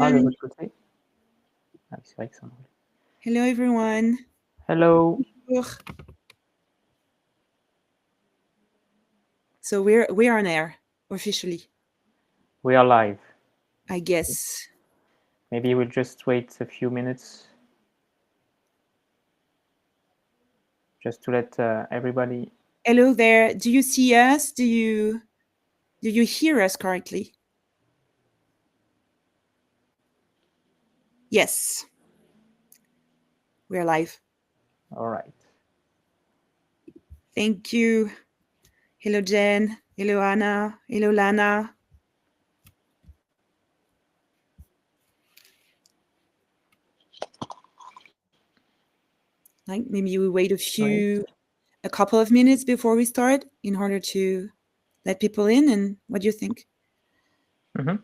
everyone. Ah, c'est vrai que ça. Hello everyone. Hello. Bonjour. So we're on air officially, We are live. I guess. Maybe we'll just wait a few minutes just to let everybody. Hello there. Do you see us? Do you hear us correctly? Yes. We're live. All right. Thank you. Hello Jen. Hello Anna. Hello Lana. Like maybe we wait a couple of minutes before we start in order to let people in. And what do you think? Mm-hmm.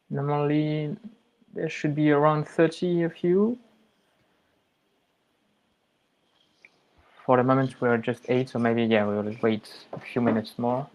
Normally, there should be around 30 of you. For the moment, we're just 8, so maybe, yeah, we'll wait a few minutes more.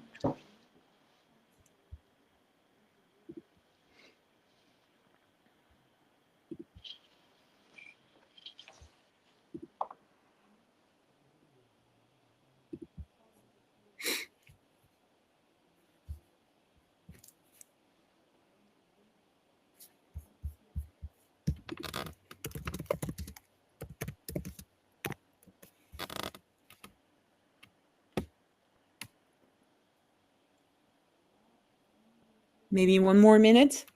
Maybe one more minute.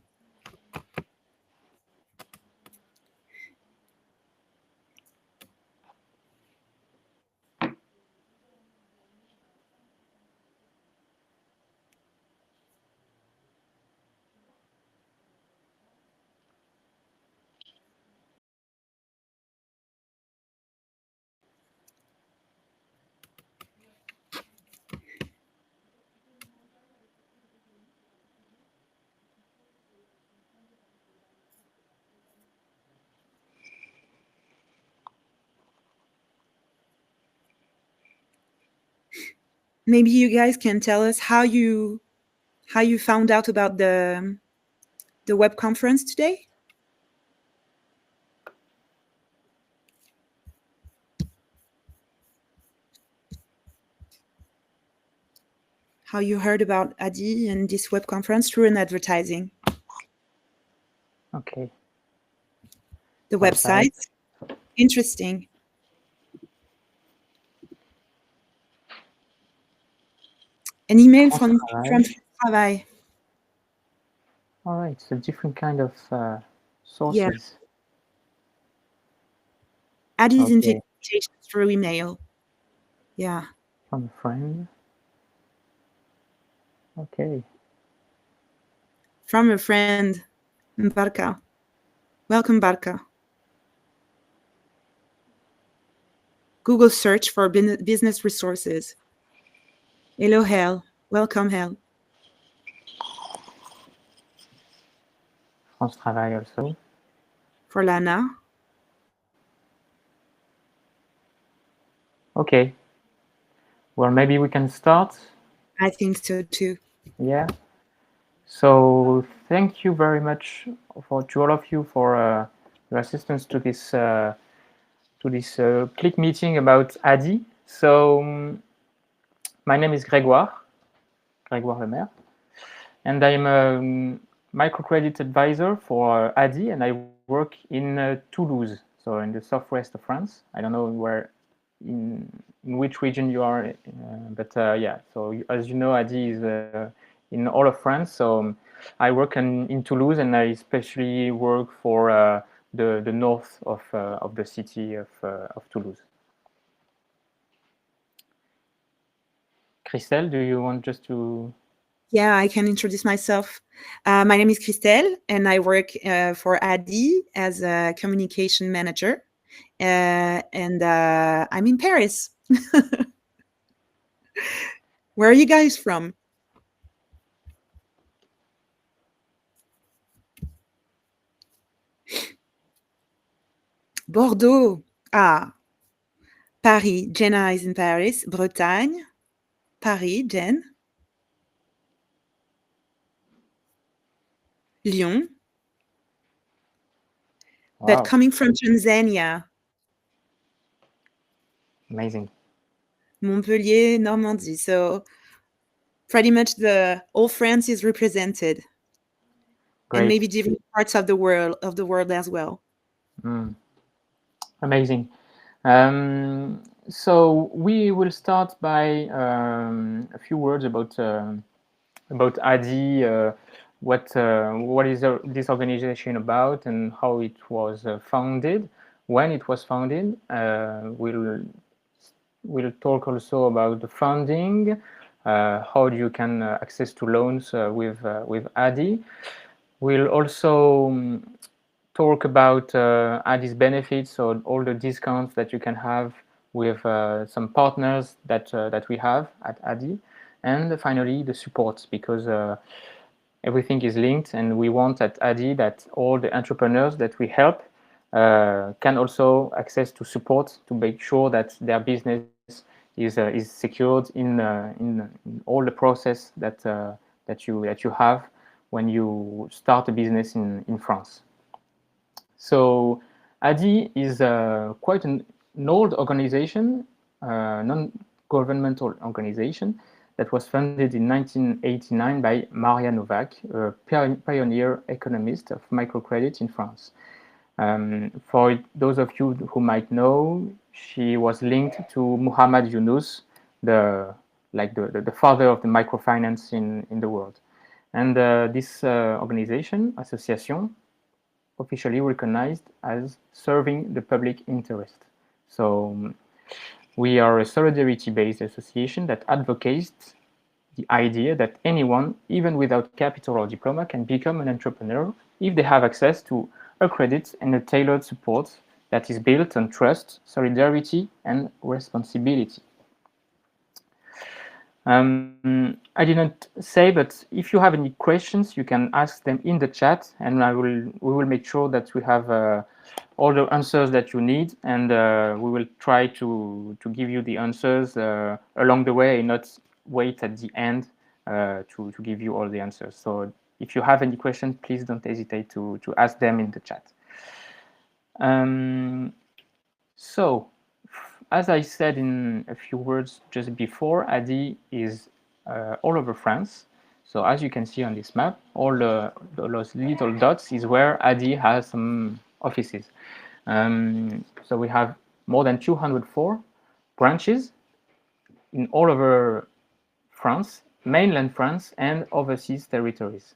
Maybe you guys can tell us how you found out about the web conference today. How you heard about Adie and this web conference through an advertising. Okay. The website. Interesting. An email from Travail. All right, so different kind of sources. Yeah. Adie's invitation through email. Yeah. From a friend. Okay. From a friend, Barca. Welcome, Barca. Google search for business resources. Hello, Hel. Welcome, Hel. France Travail also. For Lana. Okay. Well, maybe we can start. I think so too. Yeah. So thank you very much to all of you for your assistance to this click meeting about Adie. So my name is Grégoire Lemaire, and I'm a microcredit advisor for Adie, and I work in Toulouse, so in the southwest of France. I don't know in which region you are, but yeah. So as you know, Adie is in all of France. So I work in Toulouse, and I especially work for the north of the city of Toulouse. Christelle, do you want just to? Yeah, I can introduce myself. My name is Christelle, and I work for Adie as a communication manager. And I'm in Paris. Where are you guys from? Bordeaux. Ah, Paris. Jenna is in Paris. Bretagne. Paris, Jen. Lyon. That Wow, coming from Tanzania. amazing. Montpellier, Normandy. So pretty much all France is represented, and maybe Great. different parts of the world as well. Mm, amazing. So we will start by a few words about Adie, what is this organization about, and how it was founded, when it was founded. We'll talk also about the funding, how you can access to loans with Adie. We'll also talk about Adie's benefits, so all the discounts that you can have with some partners that we have at Adie, and finally the support, because everything is linked, and we want at Adie that all the entrepreneurs that we help can also access to support to make sure that their business is secured in all the process that you have when you start a business in France. So Adie is quite an old organization, non-governmental organization that was founded in 1989 by Maria Novak, a pioneer economist of microcredit in France. For those of you who might know, she was linked to Muhammad Yunus, the father of the microfinance in the world. And this organization, association, officially recognized as serving the public interest. So we are a solidarity-based association that advocates the idea that anyone, even without capital or diploma, can become an entrepreneur if they have access to a credit and a tailored support that is built on trust, solidarity, and responsibility. I didn't say, but if you have any questions, you can ask them in the chat, and we will make sure that we have all the answers that you need, and we will try to give you the answers along the way, and not wait at the end to give you all the answers. So if you have any questions, please don't hesitate to ask them in the chat. So, as I said in a few words just before, Adie is all over France. So as you can see on this map, all those little dots is where Adie has some offices. So we have more than 204 branches in all over France, mainland France, and overseas territories.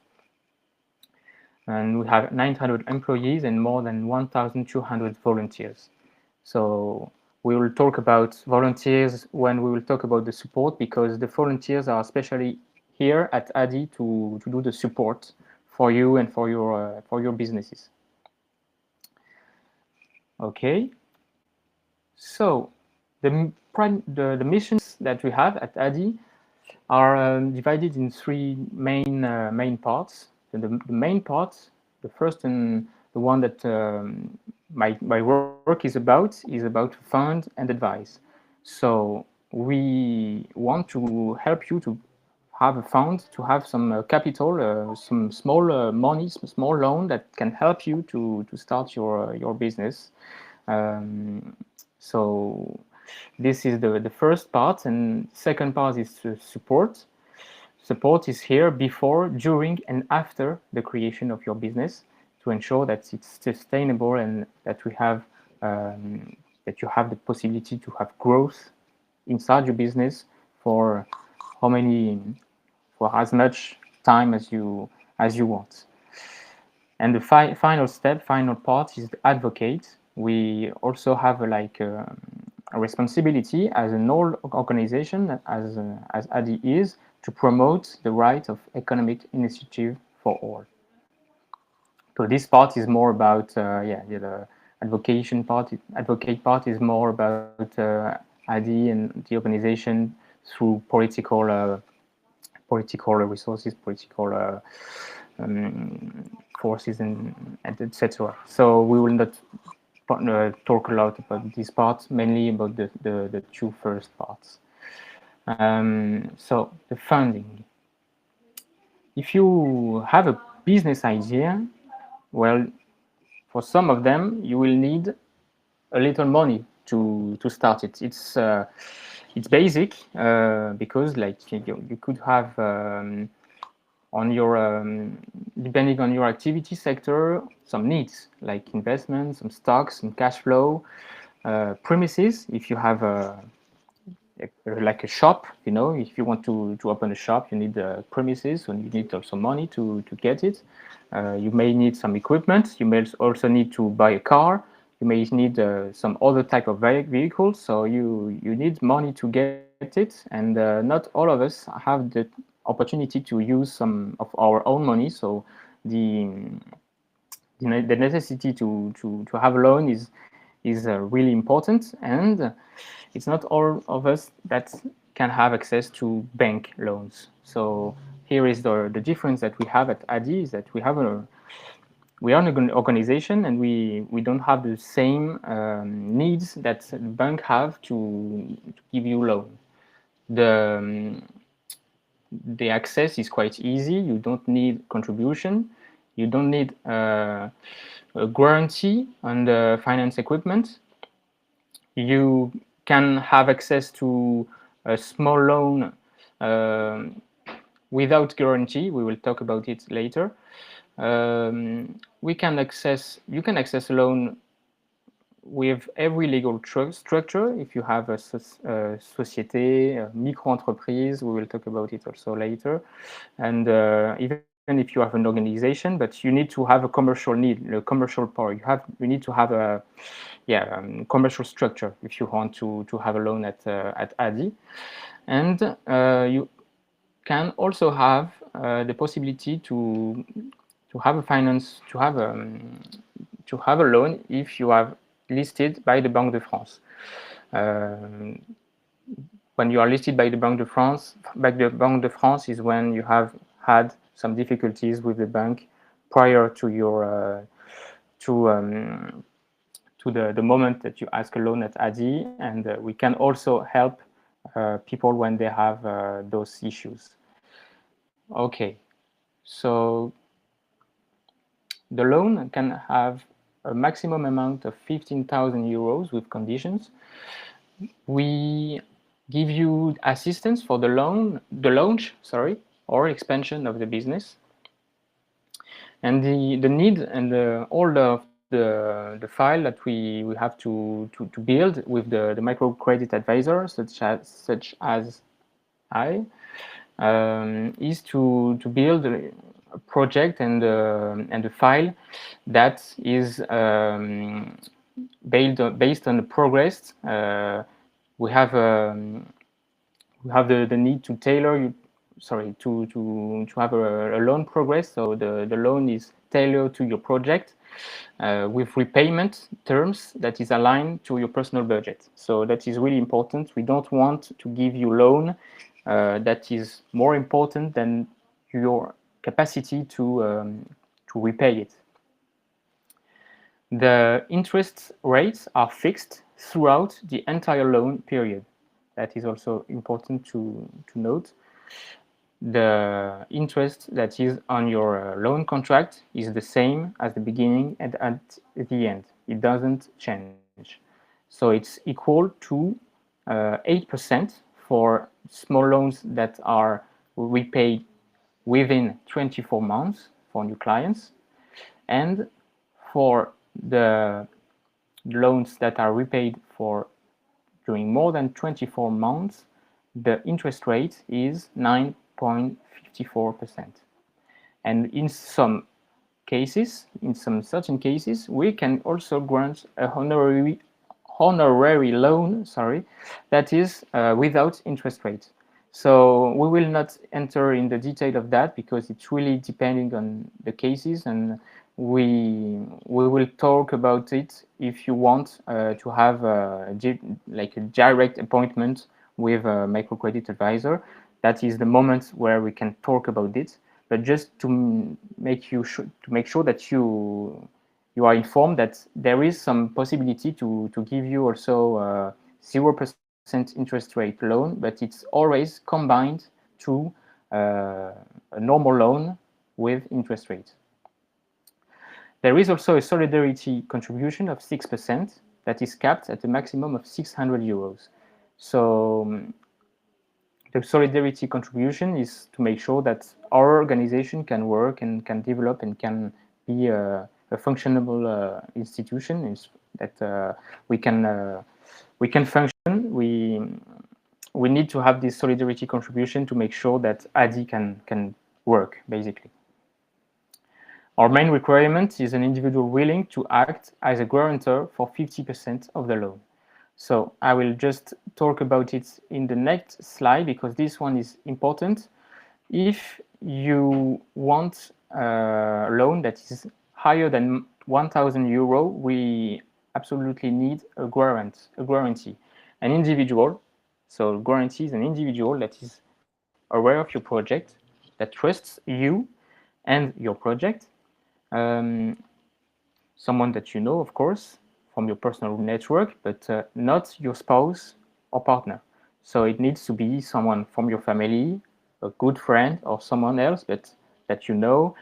And we have 900 employees and more than 1,200 volunteers. So we will talk about volunteers when we will talk about the support, because the volunteers are especially here at Adie to do the support for you and for your businesses. Okay. So the missions that we have at Adie are divided in three main parts. The main part, the first and the one that my work is about fund and advice. So we want to help you to have a fund, to have some capital, some small money, some small loan that can help you to start your business. So this is the first part, and second part is support. Support is here before, during, and after the creation of your business to ensure that it's sustainable and that you have the possibility to have growth inside your business for for as much time as you want. And the final part is the advocate. We also have a responsibility as an old organization, as Adie is, to promote the right of economic initiative for all. So this part is more about the advocate part is more about Adie and the organization through political resources, political forces, and etc. So we will not talk a lot about this part, mainly about the two first parts. So the funding. If you have business idea, well, for some of them, you will need a little money to start it. It's basic because like you could have on your depending on your activity sector some needs like investment, some stocks, some cash flow, premises. If you have like a shop, you know, if you want to open a shop, you need premises, and you need also money to get it. You may need some equipment. You may also need to buy a car. You may need some other type of vehicles. So you need money to get it, and not all of us have the opportunity to use some of our own money. So the the necessity to have a loan is really important, and it's not all of us that can have access to bank loans. So here is the difference that we have at Adie is that we are an organization, and we don't have the same needs that the bank have to give you loan. The access is quite easy. You don't need contribution. You don't need a guarantee on the finance equipment. You can have access to a small loan without guarantee. We will talk about it later. You can access a loan with every legal structure. If you have a société, a micro-entreprise, we will talk about it also later. And even if you have an organization, but you need to have a commercial need, a commercial power. You need to have a commercial structure if you want to have a loan at Adie. And you can also have the possibility to have a finance to have a loan if you have listed by the Banque de France. When you are listed by the Banque de France, is when you have had some difficulties with the bank prior to your to the moment that you ask a loan at Adie, and we can also help people when they have those issues. Okay, so the loan can have a maximum amount of 15,000 euros with conditions. We give you assistance for the launch, or expansion of the business. And the need and all of the file that we have to build with the microcredit advisor, such as I, is to build a project and a file that is based on the progress. We have the need to tailor to have a loan progress. So the loan is tailored to your project with repayment terms that is aligned to your personal budget. So that is really important. We don't want to give you loan that is more important than your capacity to repay it. The interest rates are fixed throughout the entire loan period. That is also important to note. The interest that is on your loan contract is the same at the beginning and at the end. It doesn't change. So it's equal to 8% for small loans that are repaid within 24 months for new clients, and for the loans that are repaid for during more than 24 months, the interest rate is 9.54%. And in some cases, in some certain cases, we can also grant a honorary loan, that is without interest rate. So we will not enter in the detail of that because it's really depending on the cases, and we will talk about it if you want to have like a direct appointment with a microcredit advisor. That is the moment where we can talk about it. But just to make sure that you are informed that there is some possibility to give you also 0% interest rate loan, but it's always combined to a normal loan with interest rates. There is also a solidarity contribution of 6% that is capped at a maximum of 600 euros. So the solidarity contribution is to make sure that our organization can work and can develop and can be a functionable institution, is that we can function. We need to have this solidarity contribution to make sure that Adie can work, basically. Our main requirement is an individual willing to act as a guarantor for 50% of the loan. So I will just talk about it in the next slide because this one is important. If you want a loan that is higher than 1,000 euro, we absolutely need a guarantee. An individual, so guarantee is an individual that is aware of your project, that trusts you and your project, someone that you know, of course, from your personal network, but not your spouse or partner. So it needs to be someone from your family, a good friend, or someone else that you know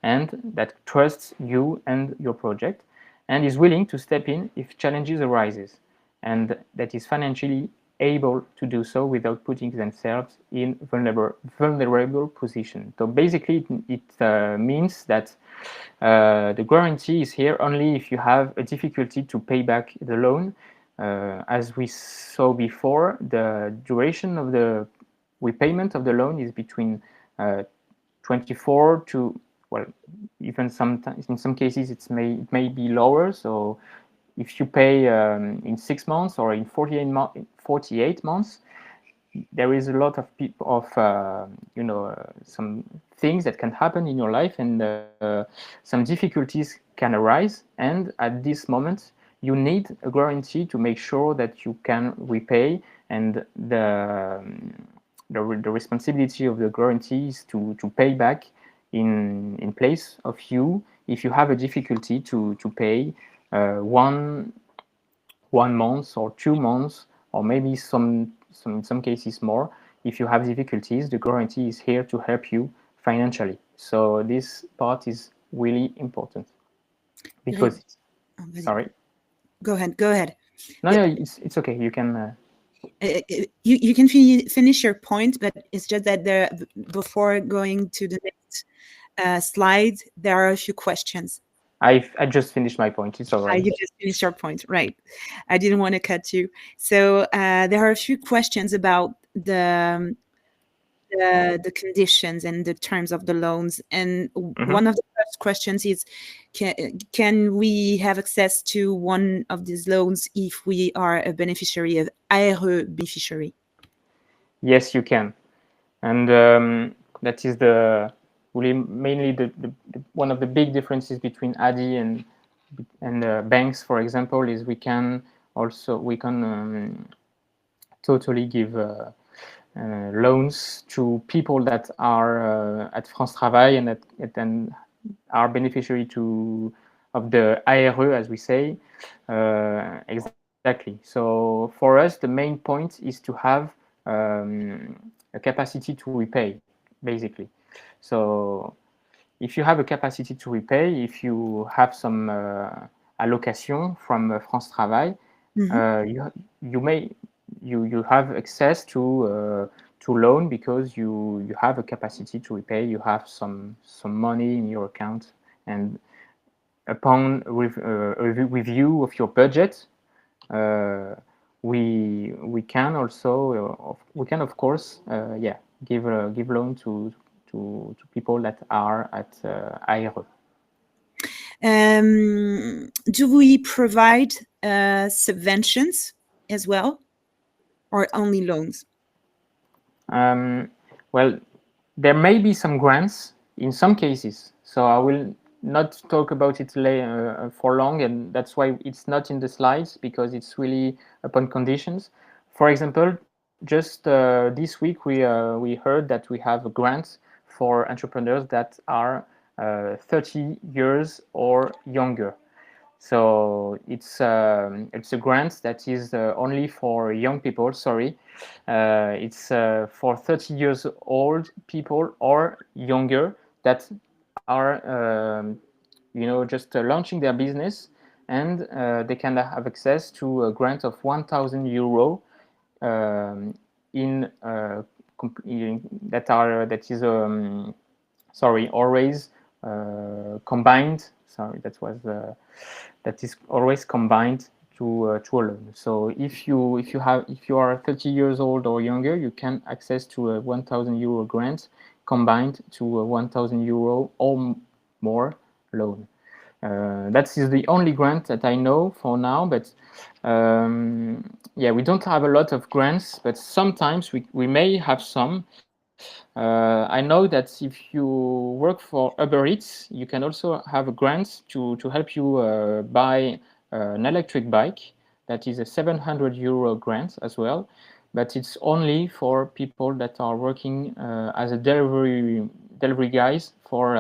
and that trusts you and your project and is willing to step in if challenges arises and that is financially able to do so without putting themselves in vulnerable position. So basically it means that the guarantee is here only if you have a difficulty to pay back the loan. As we saw before, the duration of the repayment of the loan is between 24 to, well, even sometimes in some cases it may be lower. So if you pay in 6 months or in 48 months, there is a lot of people some things that can happen in your life and some difficulties can arise, and at this moment you need a guarantee to make sure that you can repay, and the responsibility of the guarantee is to pay back in place of you if you have a difficulty to pay 1 month or 2 months, or maybe in some cases more. If you have difficulties, the guarantee is here to help you financially. So this part is really important because sorry. Go ahead. No, it's okay. You can. You can finish your point, but it's just that before going to the next slide, there are a few questions. I just finished my point. It's all right. You just finished your point, right? I didn't want to cut you. So there are a few questions about the conditions and the terms of the loans, and one of the first questions is, can we have access to one of these loans if we are a beneficiary of ARE beneficiary? Yes, you can, and that is mainly the one of the big differences between Adie and banks, for example, is we can totally give loans to people that are at France Travail and that are beneficiary of the ARE, as we say. Exactly. So for us, the main point is to have a capacity to repay, basically. So if you have a capacity to repay, if you have some allocation from France Travail, you have access to loan because you have a capacity to repay. You have some money in your account, and upon review of your budget, we can also of course give loan to people that are at ARE. Do we provide subventions as well, or only loans? Well, there may be some grants in some cases, so I will not talk about it for long, and that's why it's not in the slides, because it's really upon conditions. For example, just this week we heard that we have a grant for entrepreneurs that are 30 years or younger. So it's a grant that is only for young people. Sorry, it's for 30 years old people or younger that are just launching their business, and they can have access to a grant of 1,000 euro in that is always combined. Sorry, that is always combined to a loan. So if you are 30 years old or younger, you can access to a 1,000 euro grant combined to a 1,000 euro or more loan. That is the only grant that I know for now, but yeah, we don't have a lot of grants, but sometimes we may have some. I know that if you work for Uber Eats, you can also have a grant to help you buy an electric bike. That is a 700 euro grant as well, but it's only for people that are working as a delivery guys for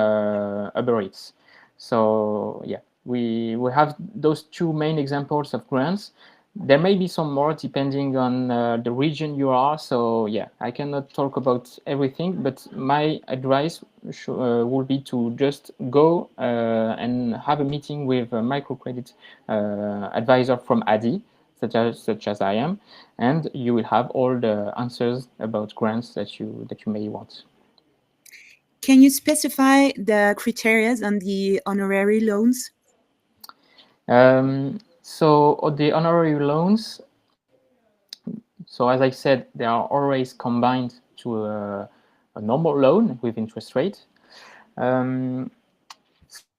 Uber Eats. So yeah, we have those two main examples of grants. There may be some more depending on the region you are. So yeah, I cannot talk about everything, but my advice would be to just go and have a meeting with a microcredit advisor from Adie, such as I am, and you will have all the answers about grants that you may want. Can you specify the criteria on the honorary loans? So the honorary loans, so as I said, they are always combined to a normal loan with interest rate.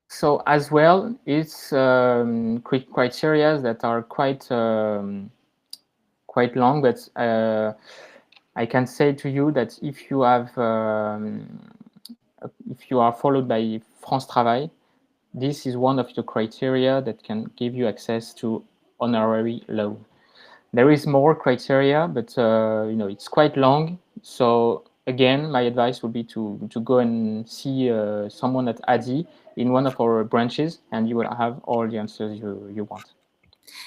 So as well, it's criteria that are quite long, but I can say to you that if you are followed by France Travail, this is one of the criteria that can give you access to honorary loan. There is more criteria, but it's quite long. So again, my advice would be to go and see someone at Adie in one of our branches, and you will have all the answers you want.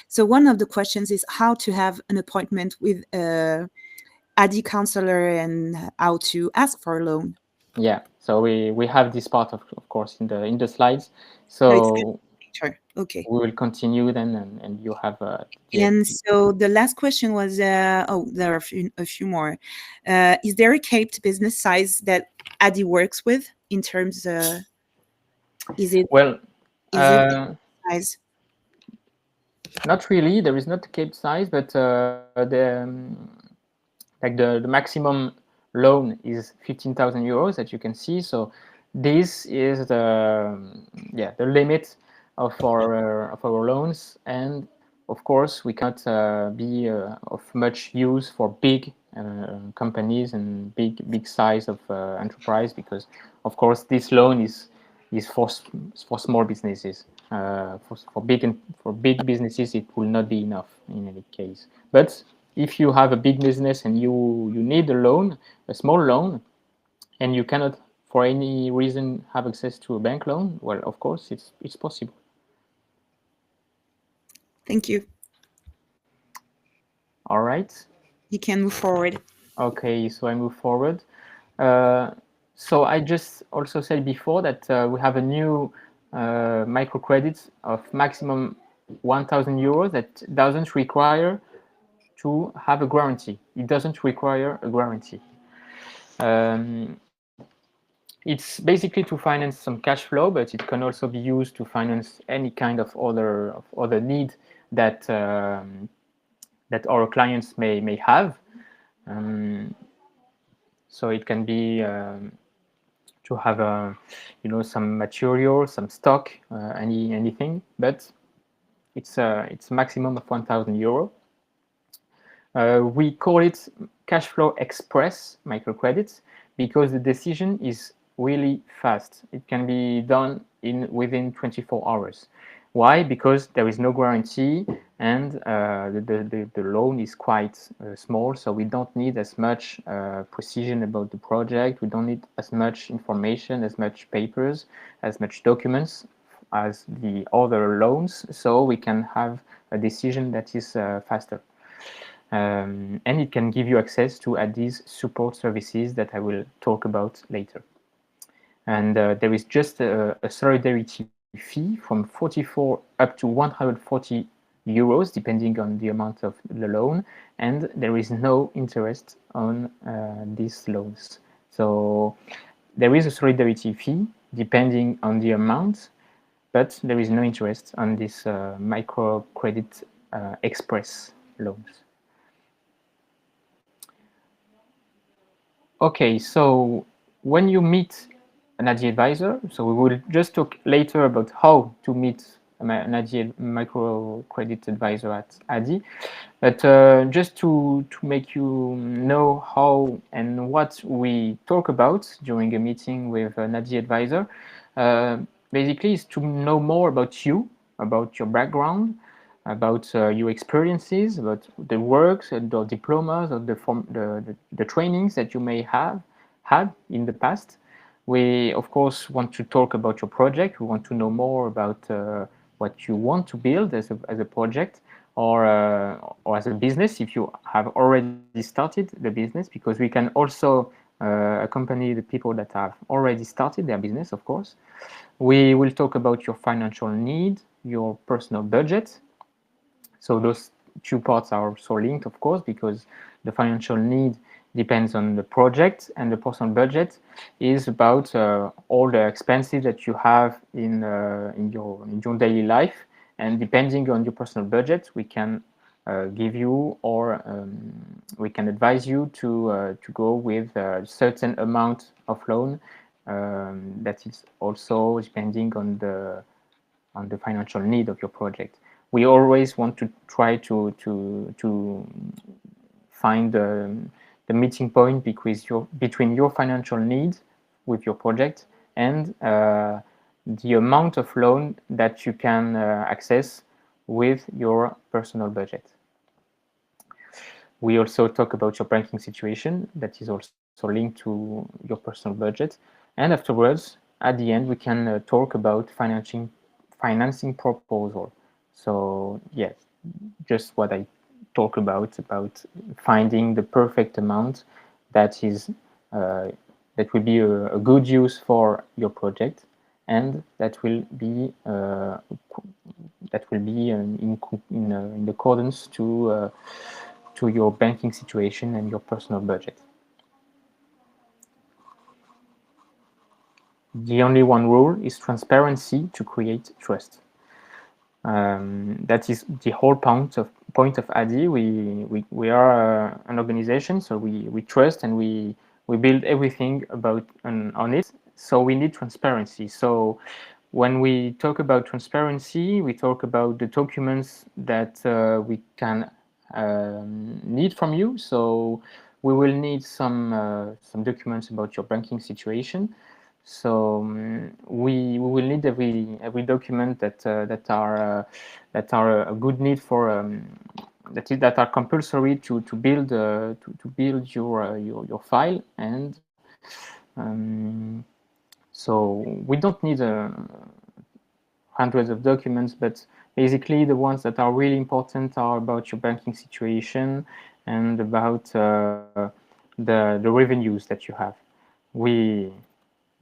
So one of the questions is how to have an appointment with Adie counselor and how to ask for a loan. Yeah, so we have this part of course in the slides. No, it's So sure. Okay. we will continue then, and you have And so the last question was, there are a few more. Is there a capped business size that Adie works with in terms? Is it size? Not really. There is not a capped size, but the maximum loan is 15,000 euros that you can see. So this is the limit of our loans, and of course we cannot be of much use for big companies and big size of enterprise, because of course this loan is for small businesses. For big businesses, it will not be enough in any case. But if you have a big business and you need a loan, a small loan, and you cannot for any reason have access to a bank loan, well, of course it's possible. Thank you. All right. You can move forward. Okay, so I move forward. So I just also said before that we have a new microcredit of maximum 1,000 euros that doesn't require to have a guarantee. It doesn't require a guarantee. It's basically to finance some cash flow, but it can also be used to finance any kind of other need that that our clients may have. So it can be to have some material, some stock, anything, but it's a maximum of 1,000 euro. We call it cash flow express microcredits because the decision is really fast. It can be done within 24 hours. Why? Because there is no guarantee, and the loan is quite small, so we don't need as much precision about the project. We don't need as much information, as much papers, as much documents as the other loans, so we can have a decision that is faster. And it can give you access to these support services that I will talk about later. and there is just a solidarity fee from 44 up to 140 euros, depending on the amount of the loan, and there is no interest on these loans. So there is a solidarity fee depending on the amount, but there is no interest on this microcredit express loans. Okay, so when you meet an Adie advisor, so we will just talk later about how to meet an Adie microcredit advisor at Adie, but just to make you know how and what we talk about during a meeting with an Adie advisor, basically is to know more about you, about your background, about your experiences, about the works, the diplomas, or the trainings that you may have had in the past. We, of course, want to talk about your project. We want to know more about what you want to build as a project, or as a business if you have already started the business, because we can also accompany the people that have already started their business, of course. We will talk about your financial need, your personal budget. So those two parts are also linked, of course, because the financial need depends on the project, and the personal budget is about all the expenses that you have in your daily life. And depending on your personal budget, we can give you, or we can advise you to go with a certain amount of loan that is also depending on the financial need of your project. We always want to try to find the meeting point between your financial needs with your project and the amount of loan that you can access with your personal budget. We also talk about your banking situation that is also linked to your personal budget. And afterwards, at the end, we can talk about financing proposal. So yes, just what I talk about finding the perfect amount that is that will be a good use for your project, and that will be in accordance to your banking situation and your personal budget. The only one rule is transparency to create trust. That is the whole point of Adie. We are an organization, so we trust and we build everything on it. So we need transparency. So when we talk about transparency, we talk about the documents that we can need from you. So we will need some documents about your banking situation. So we will need every document that are a good need for that are compulsory to build your file. And so we don't need hundreds of documents, but basically the ones that are really important are about your banking situation and about the revenues that you have.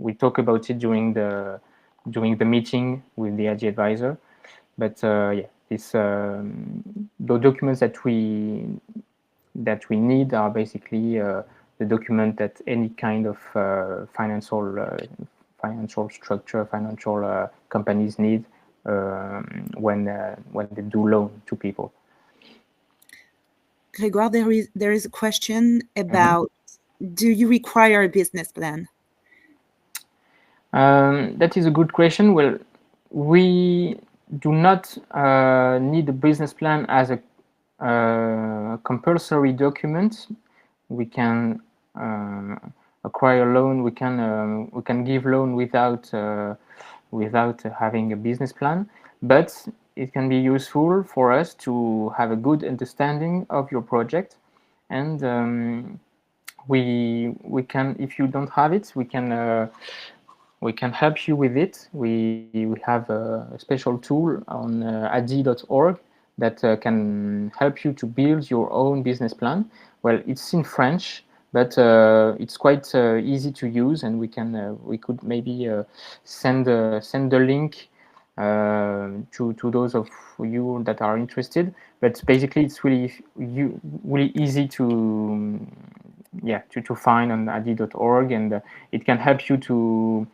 We talk about it during the meeting with the Adie advisor, but yeah, the documents that we need are basically the document that any kind of financial structure, financial companies need when they do loan to people. Grégoire, there is a question about, do you require a business plan? That is a good question. Well, we do not need a business plan as a compulsory document. We can acquire a loan. We can give loan without having a business plan, but it can be useful for us to have a good understanding of your project, and we can, if you don't have it, we can help you with it. We have a special tool on adie.org that can help you to build your own business plan. Well, it's in French, but it's quite easy to use, and we could maybe send the link to those of you that are interested. But basically, it's really easy to to find on adie.org, and it can help you to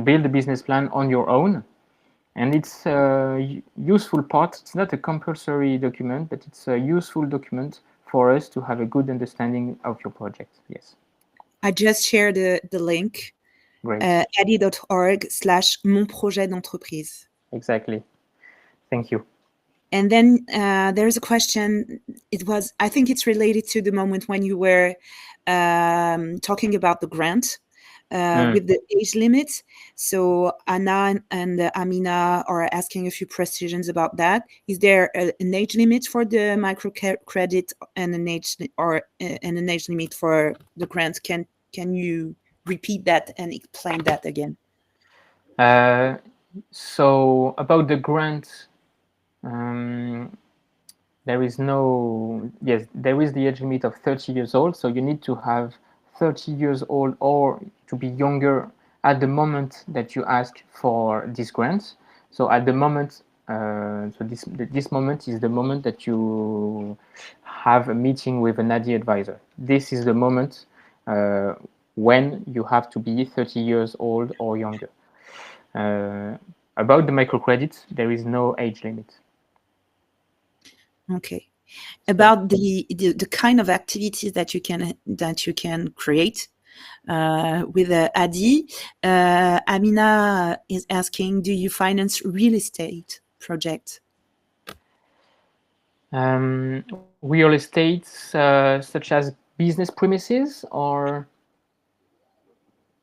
build a business plan on your own. And it's a useful part. It's not a compulsory document, but it's a useful document for us to have a good understanding of your project. Yes. I just shared the link. Great. adie.org/mon projet d'entreprise. Exactly. Thank you. And then there's a question. I think it's related to the moment when you were talking about the grant with the age limit. So Anna and Amina are asking a few precisions about that. Is there an age limit for the microcredit and an age limit for the grant? Can you repeat that and explain that again? So about the grant, there is the age limit of 30 years old. So you need to have 30 years old or to be younger at the moment that you ask for this grant. So at the moment, this moment is the moment that you have a meeting with an Adie advisor. This is the moment when you have to be 30 years old or younger. About the microcredit, there is no age limit. Okay. About the kind of activities that you can create with Adie, Amina is asking, do you finance real estate projects? Real estates such as business premises or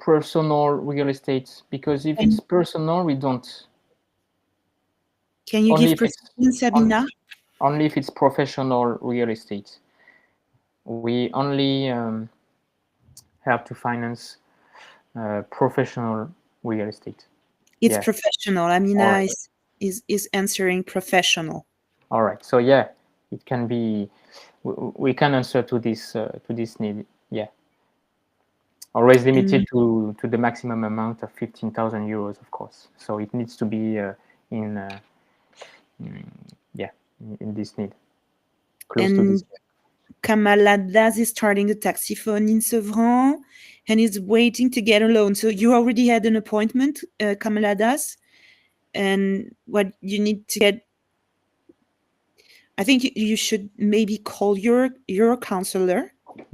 personal real estate? Because if it's personal, we don't. Can you give precedence, Amina? Only if it's professional real estate. We only help to finance professional real estate. It's professional. Amina is answering professional. All right. So yeah, it can be. We can answer to this need. Yeah. Always limited to the maximum amount of 15,000 euros, of course. So it needs to be in this need, close to this. Kamaladas is starting a taxi phone in Sevran and is waiting to get a loan. So you already had an appointment, Kamaladas, and what you need to get. I think you should maybe call your counselor.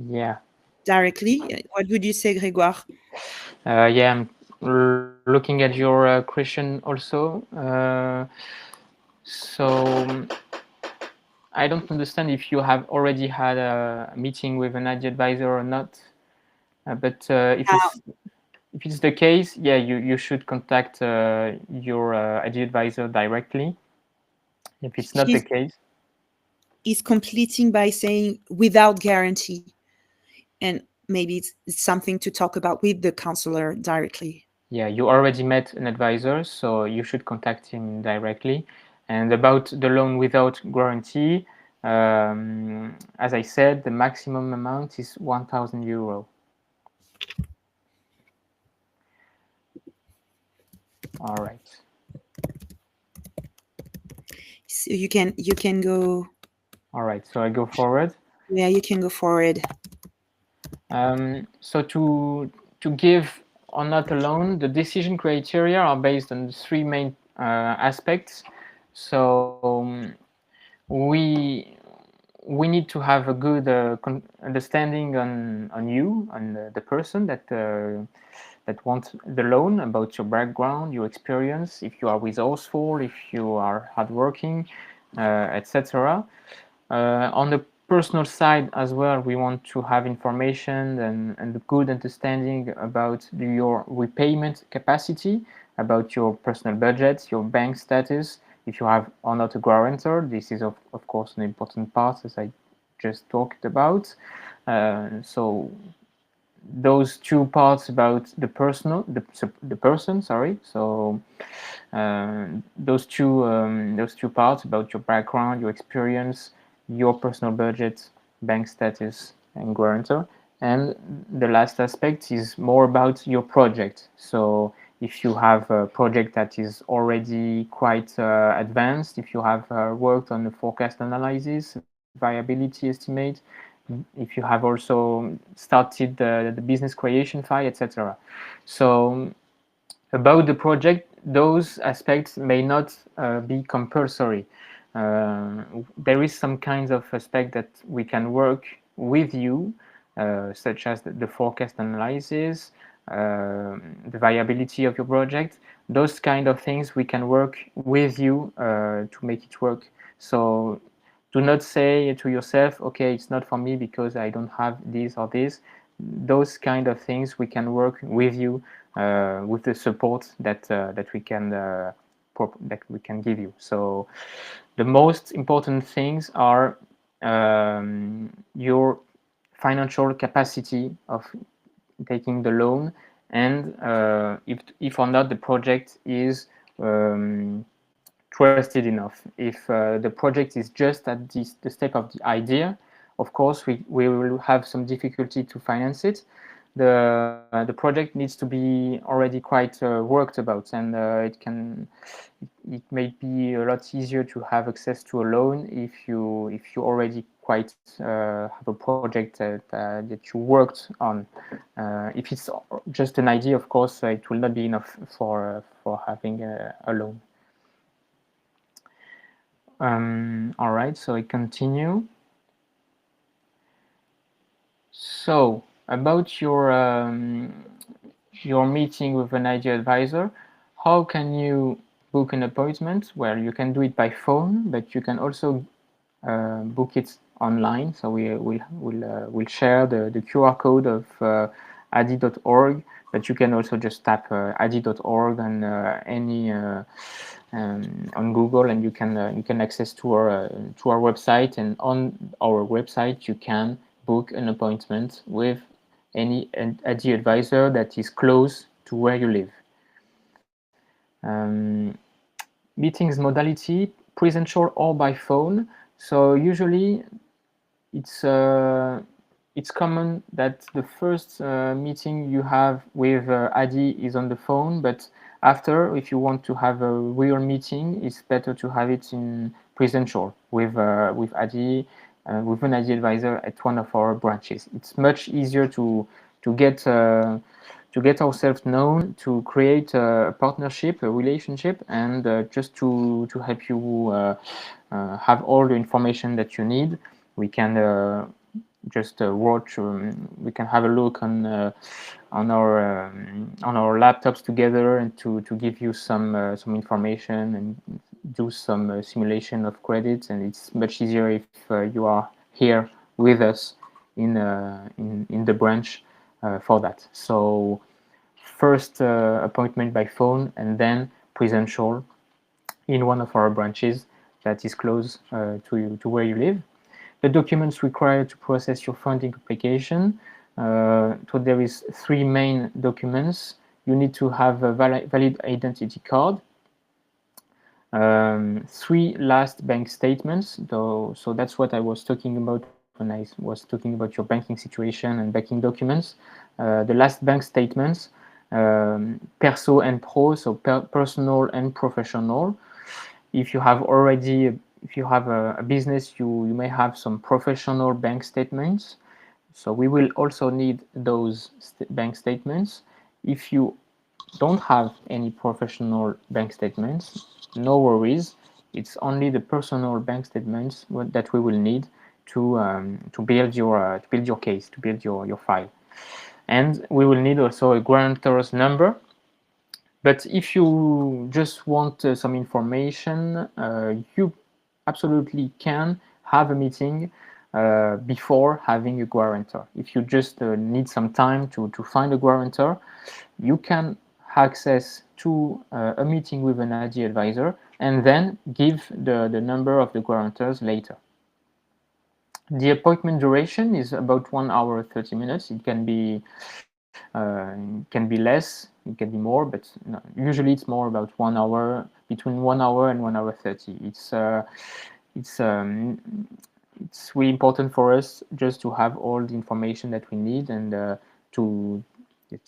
Yeah. Directly. What would you say, Grégoire? Yeah, I'm looking at your question also. So I don't understand if you have already had a meeting with an Adie advisor or not. But if it's the case, yeah, you should contact your Adie advisor directly. If it's not the case, he's completing by saying without guarantee, and maybe it's something to talk about with the counselor directly. Yeah, you already met an advisor, so you should contact him directly. And about the loan without guarantee, as I said, the maximum amount is 1,000 euro. All right. So you can go. All right. So I go forward. Yeah, you can go forward. So to give or not a loan, the decision criteria are based on the three main aspects. So we need to have a good understanding on you, on the person that wants the loan, about your background, your experience, if you are resourceful, if you are hardworking, etc. On the personal side as well, we want to have information and a good understanding about your repayment capacity, about your personal budget, your bank status, if you have or not a guarantor. This is of course an important part, as I just talked about. So those two parts about the person, sorry. So those two parts about your background, your experience, your personal budget, bank status, and guarantor. And the last aspect is more about your project. So if you have a project that is already quite advanced, if you have worked on the forecast analysis, viability estimate, if you have also started the business creation file, etc. So about the project, those aspects may not be compulsory. There is some kinds of aspect that we can work with you, such as the forecast analysis, the viability of your project. Those kind of things we can work with you to make it work. So do not say to yourself, okay, it's not for me because I don't have this or this. Those kind of things we can work with you with the support that we can give you. So the most important things are your financial capacity of taking the loan, and if or not the project is trusted enough. If the project is just at the step of the idea, of course we will have some difficulty to finance it. The project needs to be already quite worked about, and it may be a lot easier to have access to a loan if you already quite have a project that you worked on. If it's just an idea, of course, it will not be enough for having a loan. All right, so I continue. So about your meeting with an Adie advisor, how can you book an appointment? Well, you can do it by phone, but you can also book it online. So we'll share the QR code of adie.org, but you can also just tap adie.org on on Google, and you can access to our website, and on our website you can book an appointment with any Adie advisor that is close to where you live. Meetings modality, presential or by phone. So usually it's common that the first meeting you have with Adie is on the phone, but after, if you want to have a real meeting, it's better to have it in presential with Adie, with an Adie advisor at one of our branches. It's much easier to get ourselves known, to create a partnership, a relationship, and just to help you have all the information that you need. We can just watch. We can have a look on our laptops together, and to give you some information and do some simulation of credits. And it's much easier if you are here with us in the branch for that. So first appointment by phone, and then presential in one of our branches that is close to where you live. The documents required to process your funding application. So there is 3 main documents. You need to have a valid identity card, 3 last bank statements, though. So that's what I was talking about when I was talking about your banking situation and banking documents. The last bank statements, perso and pro, so personal and professional. If you have a business, you may have some professional bank statements. So we will also need those bank statements. If you don't have any professional bank statements, no worries. It's only the personal bank statements that we will need to build your case, to build your file. And we will need also a guarantor's number. But if you just want some information, you absolutely can have a meeting before having a guarantor. If you just need some time to find a guarantor, you can access to a meeting with an Adie advisor and then give the number of the guarantors later. The appointment duration is about 1 hour 30 minutes. It can be less, it can be more, but no, usually it's more about 1 hour, between 1 hour and 1 hour 30. it's really important for us just to have all the information that we need, and to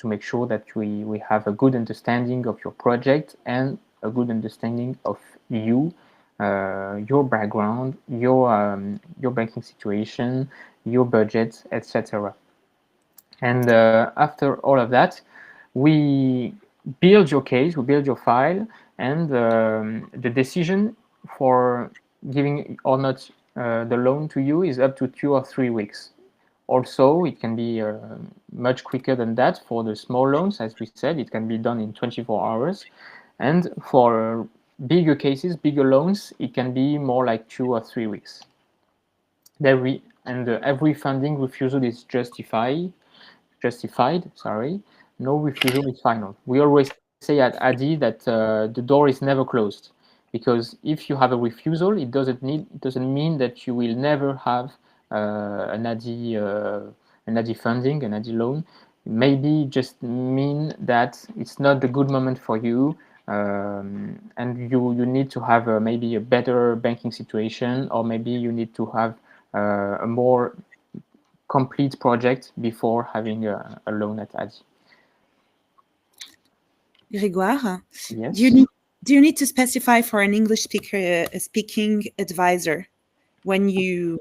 make sure that we have a good understanding of your project and a good understanding of you, your background, your banking situation, your budget, etc. And after all of that, we build your case, we build your file, and the decision for giving or not the loan to you is up to 2 or 3 weeks. Also, it can be much quicker than that for the small loans. As we said, it can be done in 24 hours. And for bigger cases, bigger loans, it can be more like 2 or 3 weeks. Every funding refusal is justified. No refusal is final. We always say at Adie that the door is never closed, because if you have a refusal, it doesn't mean that you will never have an Adie funding, an Adie loan. Maybe just mean that it's not the good moment for you, and you need to have maybe a better banking situation, or maybe you need to have a more complete project before having a loan at Adie. Grégoire, Yes. do you need to specify for an English speaking advisor when you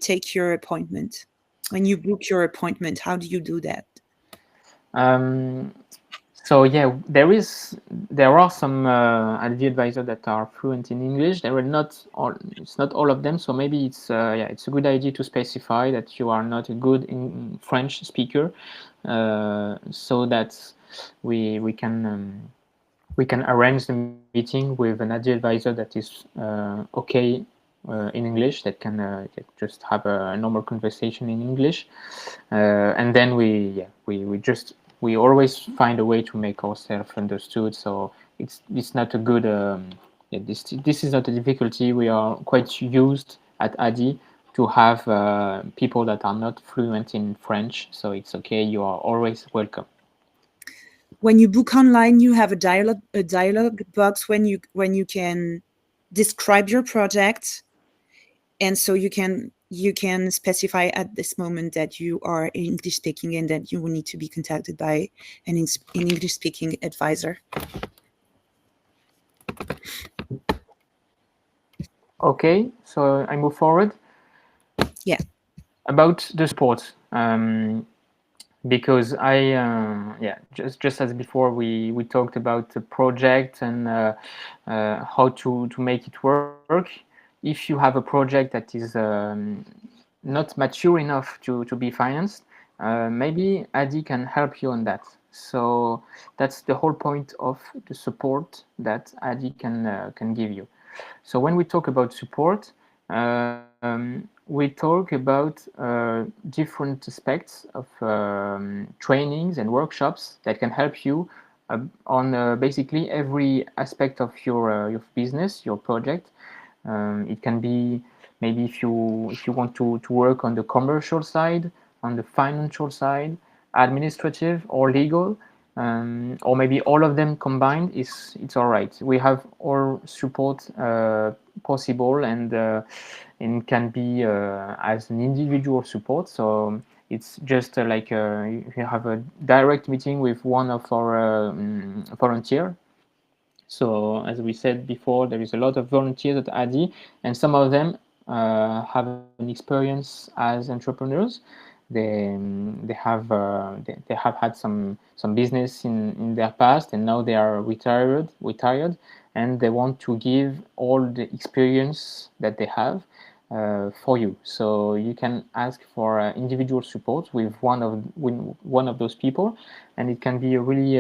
take your appointment, when you book your appointment? How do you do that? So yeah, there are some Adie advisors that are fluent in English. There are not all. It's not all of them. So maybe it's it's a good idea to specify that you are not a good French speaker, so that we can arrange the meeting with an Adie advisor that is okay in English, that can just have a normal conversation in English, and then we always find a way to make ourselves understood. So it's not a good this is not a difficulty. We are quite used at Adie to have people that are not fluent in French, so it's okay. You are always welcome. When you book online, you have a dialog box when you can describe your project, and so you can specify at this moment that you are English speaking and that you will need to be contacted by an English speaking advisor. Okay, so I move forward. Yeah. About the support, because just as before, we talked about the project and how to make it work. If you have a project that is not mature enough to be financed, maybe Adie can help you on that. So that's the whole point of the support that Adie can give you. So when we talk about support, we talk about different aspects of trainings and workshops that can help you on basically every aspect of your business, your project. It can be maybe if you want to work on the commercial side, on the financial side, administrative or legal, or maybe all of them combined. It's all right. We have all support possible, and can be as an individual support. So it's just like you have a direct meeting with one of our volunteer. So as we said before, there is a lot of volunteers at Adie, and some of them have an experience as entrepreneurs. They have had some business in their past, and now they are retired, and they want to give all the experience that they have for you. So you can ask for individual support with one of those people, and it can be really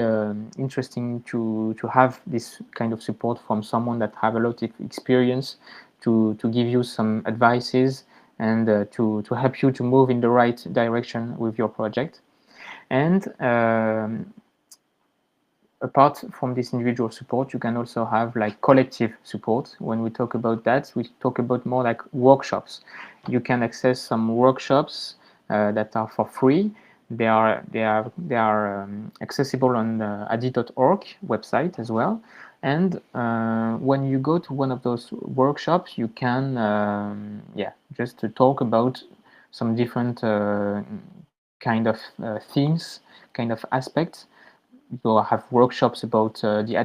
interesting to have this kind of support from someone that have a lot of experience to give you some advices and to help you to move in the right direction with your project. And apart from this individual support, you can also have like collective support. When we talk about that, we talk about more like workshops. You can access some workshops that are for free. They are accessible on the adie.org website as well. And when you go to one of those workshops, you can just to talk about some different kind of themes, kind of aspects. You'll have workshops about the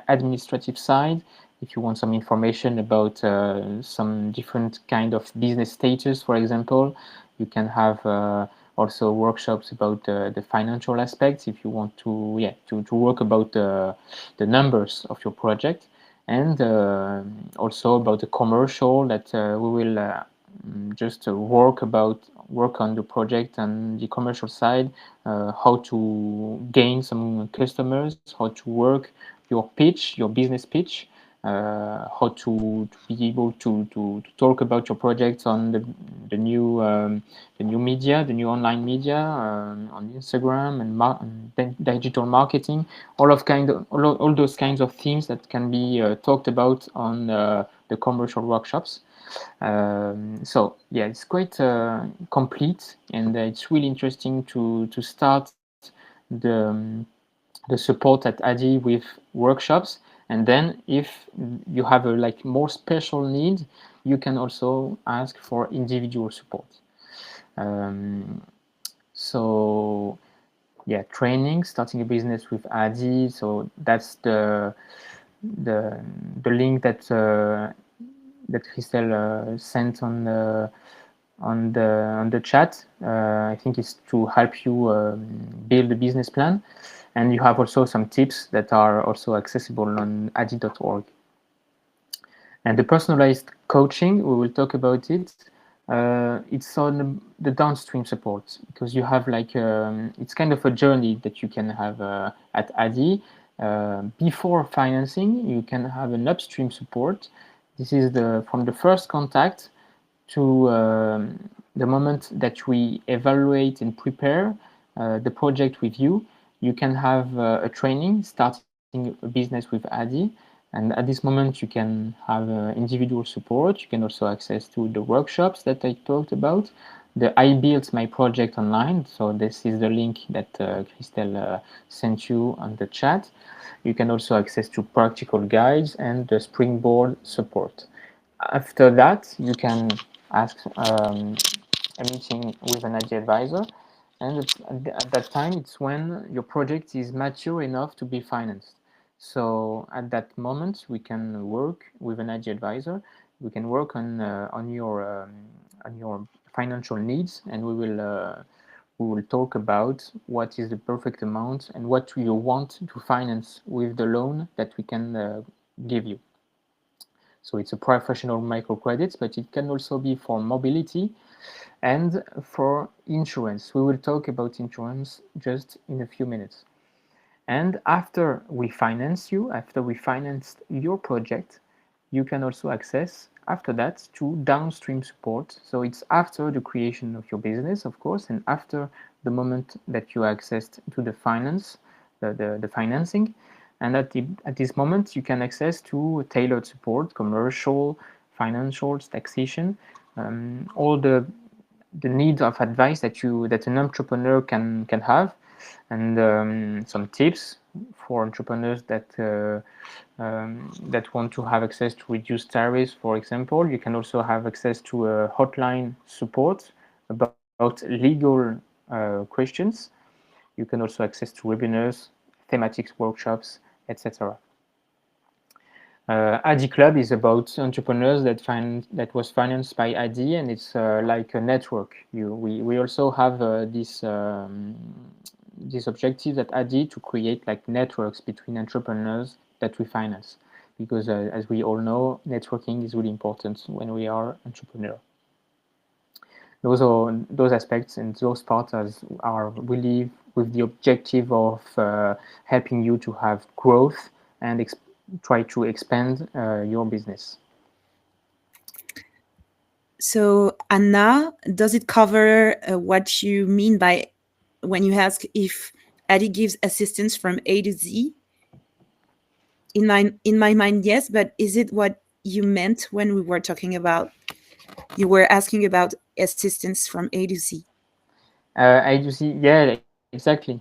administrative side. If you want some information about some different kind of business status, for example, you can have also workshops about the financial aspects. If you want to to work about the numbers of your project, and also about the commercial that we will just work on the project and the commercial side, how to gain some customers, how to work your pitch, your business pitch, how to be able to talk about your projects on the new media, the new online media, on Instagram and digital marketing, all those kinds of themes that can be talked about on the commercial workshops. So yeah, it's quite complete, and it's really interesting to start the support at Adie with workshops. And then if you have a more special need, you can also ask for individual support. So yeah, training, starting a business with Adie. So that's the link that Christelle sent on the chat. I think it's to help you build a business plan, and you have also some tips that are also accessible on adie.org. And the personalized coaching, we will talk about it. It's on the downstream support, because you have it's kind of a journey that you can have at Adie. Before financing, you can have an upstream support. This is from the first contact to the moment that we evaluate and prepare the project with you. You can have a training starting a business with Adie. And at this moment, you can have individual support. You can also access to the workshops that I talked about. I built my project online. So this is the link that Christelle sent you on the chat. You can also access to practical guides and the Springboard support. After that, you can ask a meeting with an Adie advisor. And at that time, it's when your project is mature enough to be financed. So at that moment, we can work with an Adie advisor. We can work on your financial needs, and we will talk about what is the perfect amount and what you want to finance with the loan that we can give you. So it's a professional microcredits, but it can also be for mobility and for insurance. We will talk about insurance just in a few minutes. And after we financed your project, you can also access after that to downstream support. So it's after the creation of your business, of course, and after the moment that you accessed to the financing. And at this moment, you can access to tailored support, commercial, financials, taxation, all the needs of advice that an entrepreneur can have, and some tips for entrepreneurs that want to have access to reduced tariffs, for example. You can also have access to a hotline support about legal questions. You can also access to webinars, thematics workshops, etc. Adie Club is about entrepreneurs that was financed by Adie, and it's like a network. We also have this objective at Adie to create networks between entrepreneurs that we finance, because as we all know, networking is really important when we are entrepreneur. Those aspects and those parts are really with the objective of helping you to have growth and try to expand your business. So, Anna, does it cover what you mean by when you ask if Adie gives assistance from A to Z? In my mind, yes, but is it what you meant when we were talking about? You were asking about assistance from A to Z. A to Z, yeah, exactly.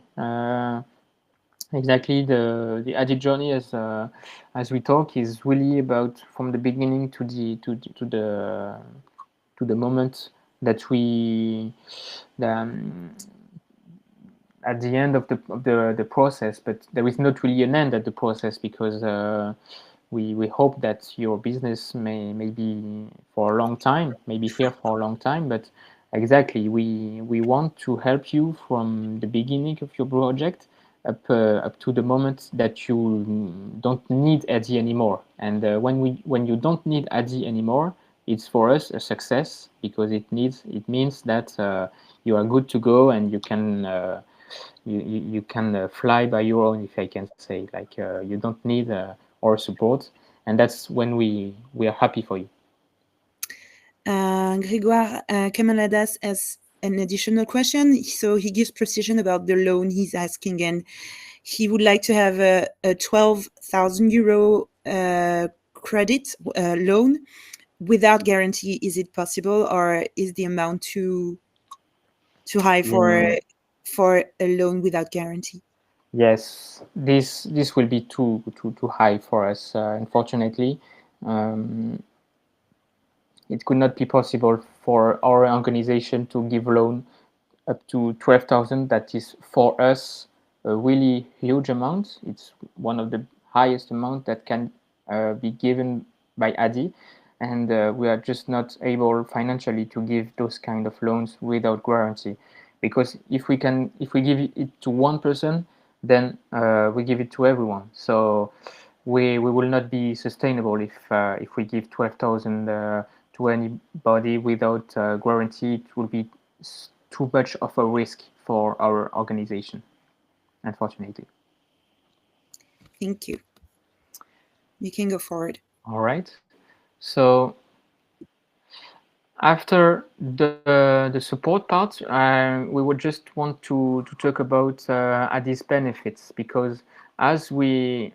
Exactly. The Adie journey, as we talk, is really about from the beginning to the moment that we the, at the end of the process. But there is not really an end at the process, because we hope that your business may be for a long time, maybe here for a long time. But exactly, we want to help you from the beginning of your project up to the moment that you don't need Adie anymore. And when you don't need Adie anymore, it's for us a success, because it means that you are good to go, and you can fly by your own, if I can say. Like, you don't need our support, and that's when we are happy for you. Grégoire Kamaladas has an additional question. So he gives precision about the loan he's asking, and he would like to have a 12,000 euro credit loan without guarantee. Is it possible, or is the amount too high for a loan without guarantee? Yes, this will be too high for us, unfortunately. Um, it could not be possible for our organization to give loan up to 12,000. That is for us a really huge amount. It's one of the highest amount that can be given by Adie, and we are just not able financially to give those kind of loans without guarantee. Because if we give it to one person, then we give it to everyone. So we will not be sustainable if we give 12,000 to anybody without guarantee. It will be too much of a risk for our organization, unfortunately. Thank you. You can go forward. All right. So after the support part, we would just want to talk about Adie's benefits, because as we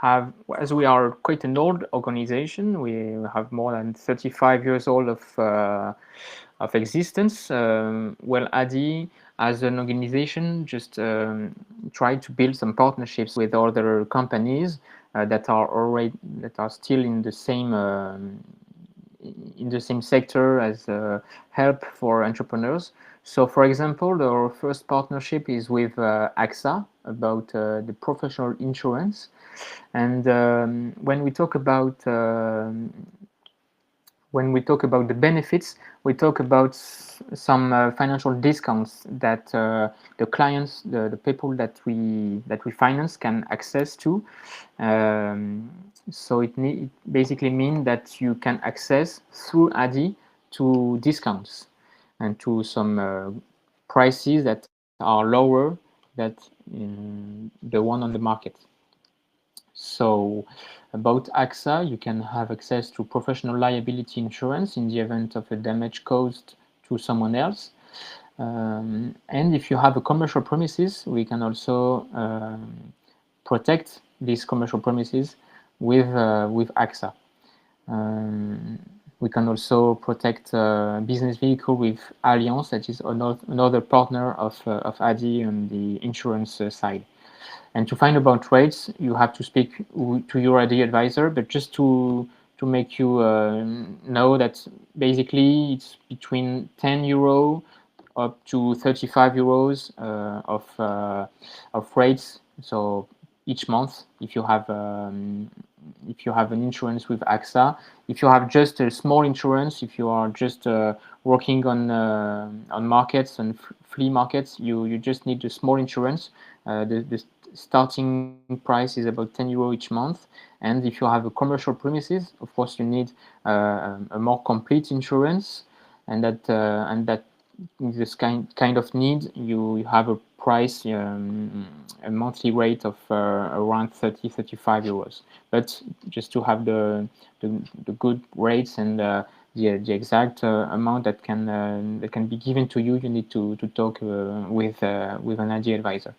as we are quite an old organization, we have more than 35 years old of existence. Well, Adie, as an organization, just try to build some partnerships with other companies that are still in the same sector as help for entrepreneurs. So, for example, our first partnership is with AXA about the professional insurance. And when we talk about the benefits, we talk about some financial discounts that the clients, the people that we finance, can access to. So it basically means that you can access through Adie to discounts and to some prices that are lower than the one on the market. So about AXA, you can have access to professional liability insurance in the event of a damage caused to someone else. And if you have a commercial premises, we can also protect these commercial premises with AXA. We can also protect business vehicle with Allianz, that is another partner of Adie on the insurance side. And to find about rates, you have to speak to your Adie advisor. But just to make you know that basically it's between 10 euro up to 35 euros of rates. So each month, if you have an insurance with AXA, if you have just a small insurance, if you are just working on markets and flea markets, you just need a small insurance. The starting price is about 10 euro each month. And if you have a commercial premises, of course you need a more complete insurance, and that this kind of need, you have a price, a monthly rate of around 35 euros. But just to have the good rates and the exact amount that can be given to you, you need to talk with an Adie advisor.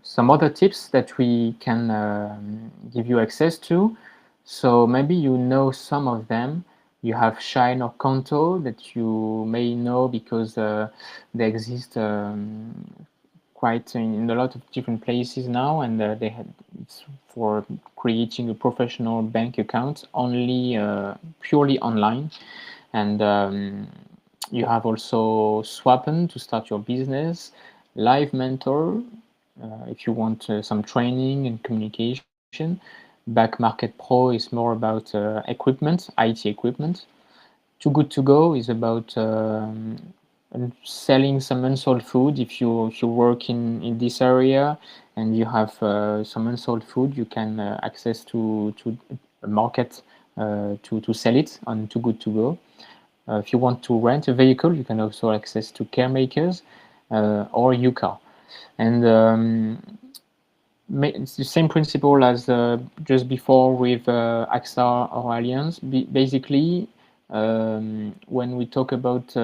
Some other tips that we can give you access to. So maybe you know some of them. You have Shine or Conto that you may know because they exist quite in a lot of different places now, and it's for creating a professional bank account only purely online. And you have also Swappen to start your business, Live Mentor if you want some training and communication. Back Market Pro is more about equipment, IT equipment. Too Good To Go is about selling some unsold food. If you work in this area and you have some unsold food, you can access to a market to sell it on Too Good To Go. If you want to rent a vehicle, you can also access to Caremakers or UCar. And it's the same principle as just before with AXA or Allianz. Basically, when we talk about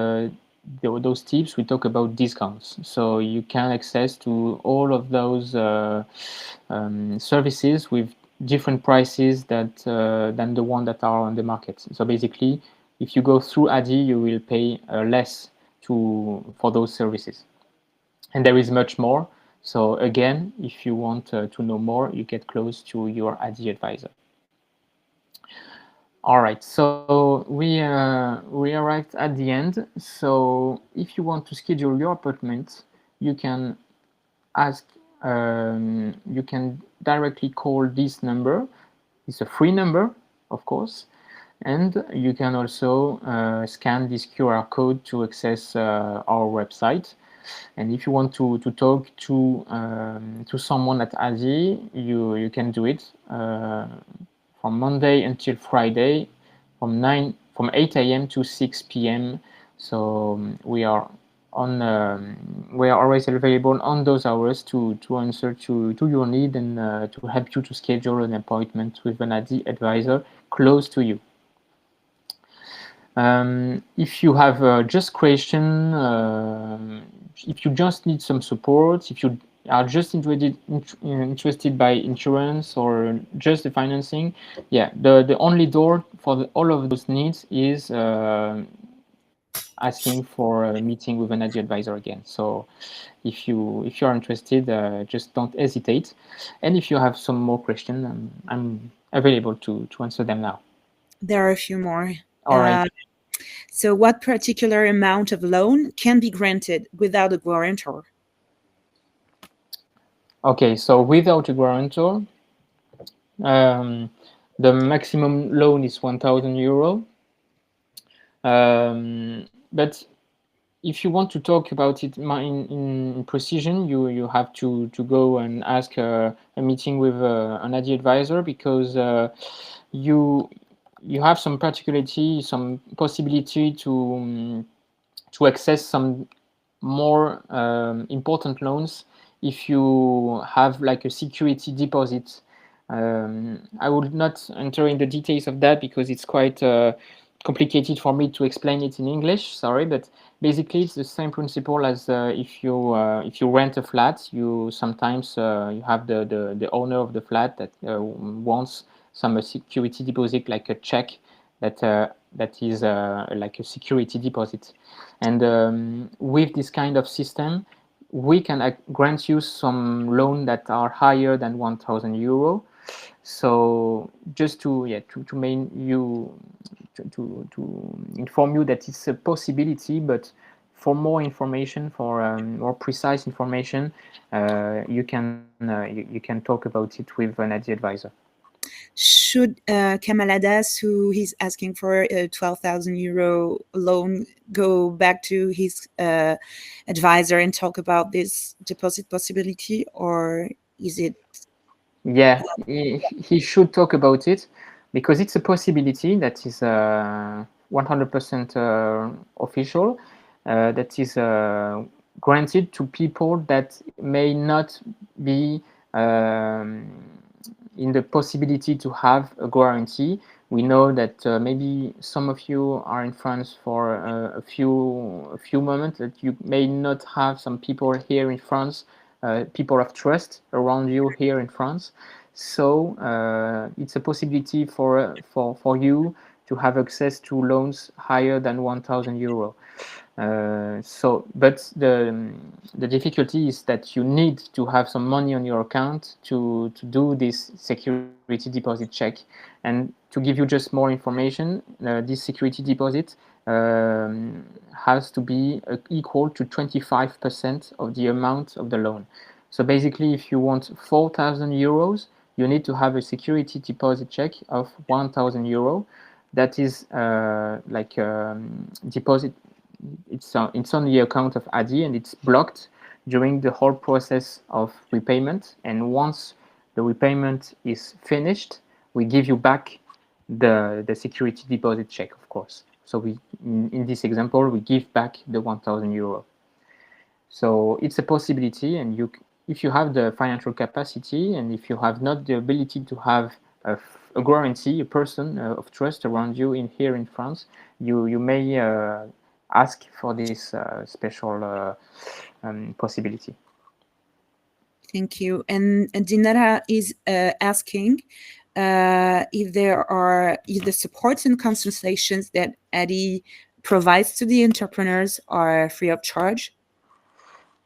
those tips, we talk about discounts. So you can access to all of those services with different prices than the one that are on the market. So basically, if you go through Adie, you will pay less for those services. And there is much more. So again, if you want to know more, you get close to your Adie advisor. All right, so we arrived at the end. So if you want to schedule your appointment, you can ask. You can directly call this number. It's a free number, of course, and you can also scan this QR code to access our website. And if you want to talk to someone at Adie, you can do it from Monday until Friday, from 8 a.m. to 6 p.m. So we are always available on those hours to answer to your need and to help you to schedule an appointment with an Adie advisor close to you. If you have just question, if you just need some support, if you are just interested by insurance or just the financing, yeah, the only door for all of those needs is asking for a meeting with an Adie advisor again. So if you are interested, just don't hesitate. And if you have some more questions, I'm available to answer them now. There are a few more. All right. So what particular amount of loan can be granted without a guarantor? Okay, so without a guarantor, the maximum loan is 1,000 euro. But if you want to talk about it in precision, you have to go and ask a meeting with an Adie advisor, because you have some particularity, some possibility to access some more important loans if you have like a security deposit. I would not enter in the details of that because it's quite complicated for me to explain it in English. Sorry, but basically it's the same principle as if you rent a flat. You sometimes you have the owner of the flat that wants some security deposit, like a check that is like a security deposit. And with this kind of system, we can grant you some loan that are higher than 1,000 euro. So just to inform you that it's a possibility, but for more information, for more precise information, you can talk about it with an Adie advisor. Should Kamaladas, who he's asking for a 12,000 euro loan, go back to his advisor and talk about this deposit possibility, or is it? Yeah, he should talk about it, because it's a possibility that is 100% official, that is granted to people that may not be in the possibility to have a guarantee. We know that maybe some of you are in France for a few moments, that you may not have some people here in France, people of trust around you here in France. So it's a possibility for you to have access to loans higher than 1,000 euro. But the difficulty is that you need to have some money on your account to do this security deposit check. And to give you just more information, this security deposit has to be equal to 25% of the amount of the loan. So basically, if you want 4,000 euros, you need to have a security deposit check of 1,000 euro. That is deposit. It's on the account of Adie, and it's blocked during the whole process of repayment. And once the repayment is finished, we give you back the security deposit check, of course. So we, in this example, we give back the 1,000 euro. So it's a possibility, and if you have the financial capacity, and if you have not the ability to have a guarantee, a person of trust around you here in France, you may ask for this special possibility. Thank you. And Dinara is asking if the supports and consultations that Adie provides to the entrepreneurs are free of charge.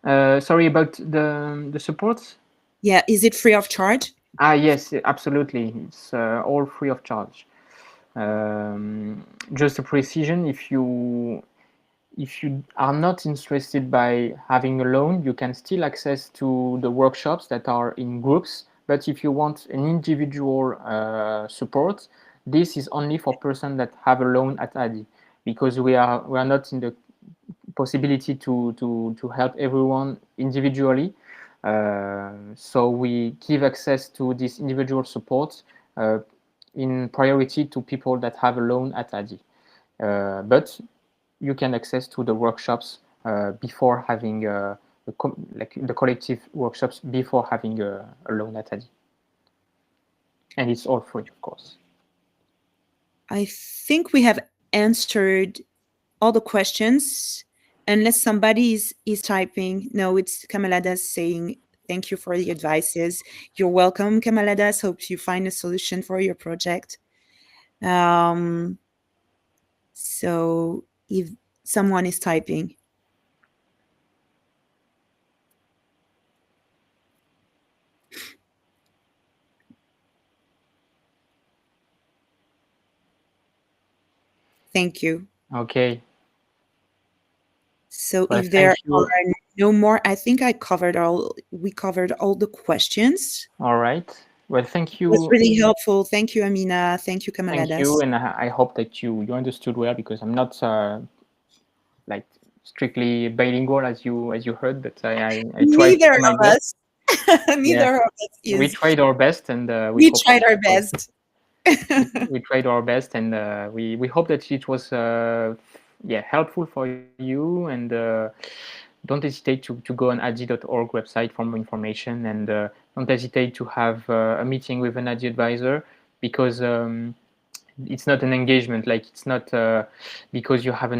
Sorry, about the supports? Yeah, is it free of charge? Yes, absolutely. It's all free of charge. Just a precision, if you are not interested by having a loan, you can still access to the workshops that are in groups. But if you want an individual support, this is only for persons that have a loan at Adie, because we are not in the possibility to help everyone individually. So we give access to this individual support in priority to people that have a loan at Adie. But you can access to the workshops before having the collective workshops before having a loan at Adie. And it's all free, of course. I think we have answered all the questions, unless somebody is typing. No, it's Kamaladas saying, thank you for the advices. You're welcome, Kamaladas. Hope you find a solution for your project. So if someone is typing. Thank you. Okay. So if there are no more, I think we covered all the questions. All right. Well, thank you. It was really helpful. Thank you, Amina. Thank you, Kamaladas. Thank you, and I hope that you understood well, because I'm not like strictly bilingual as you heard, but I tried Neither my of best. us. Neither of us is. We tried our best, and we tried our best. We tried our best, and we hope that it was helpful for you. And don't hesitate to go on adie.org website for more information, and don't hesitate to have a meeting with an Adie advisor, because it's not an engagement. Like, it's not because you have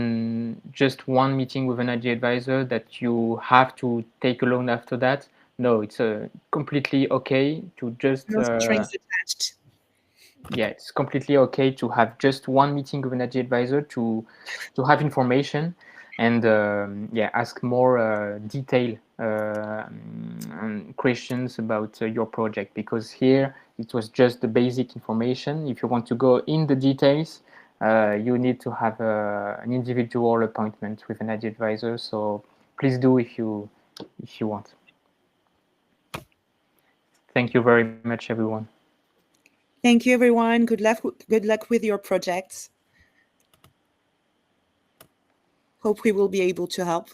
just one meeting with an Adie advisor that you have to take a loan after that. No, it's completely okay to just no strings attached. Yeah, it's completely okay to have just one meeting with an Adie advisor to have information, and ask more detailed questions about your project, because here it was just the basic information. If you want to go in the details, you need to have an individual appointment with an Adie advisor. So please do if you want. Thank you very much, everyone. Thank you, everyone. Good luck with your projects. Hope we will be able to help.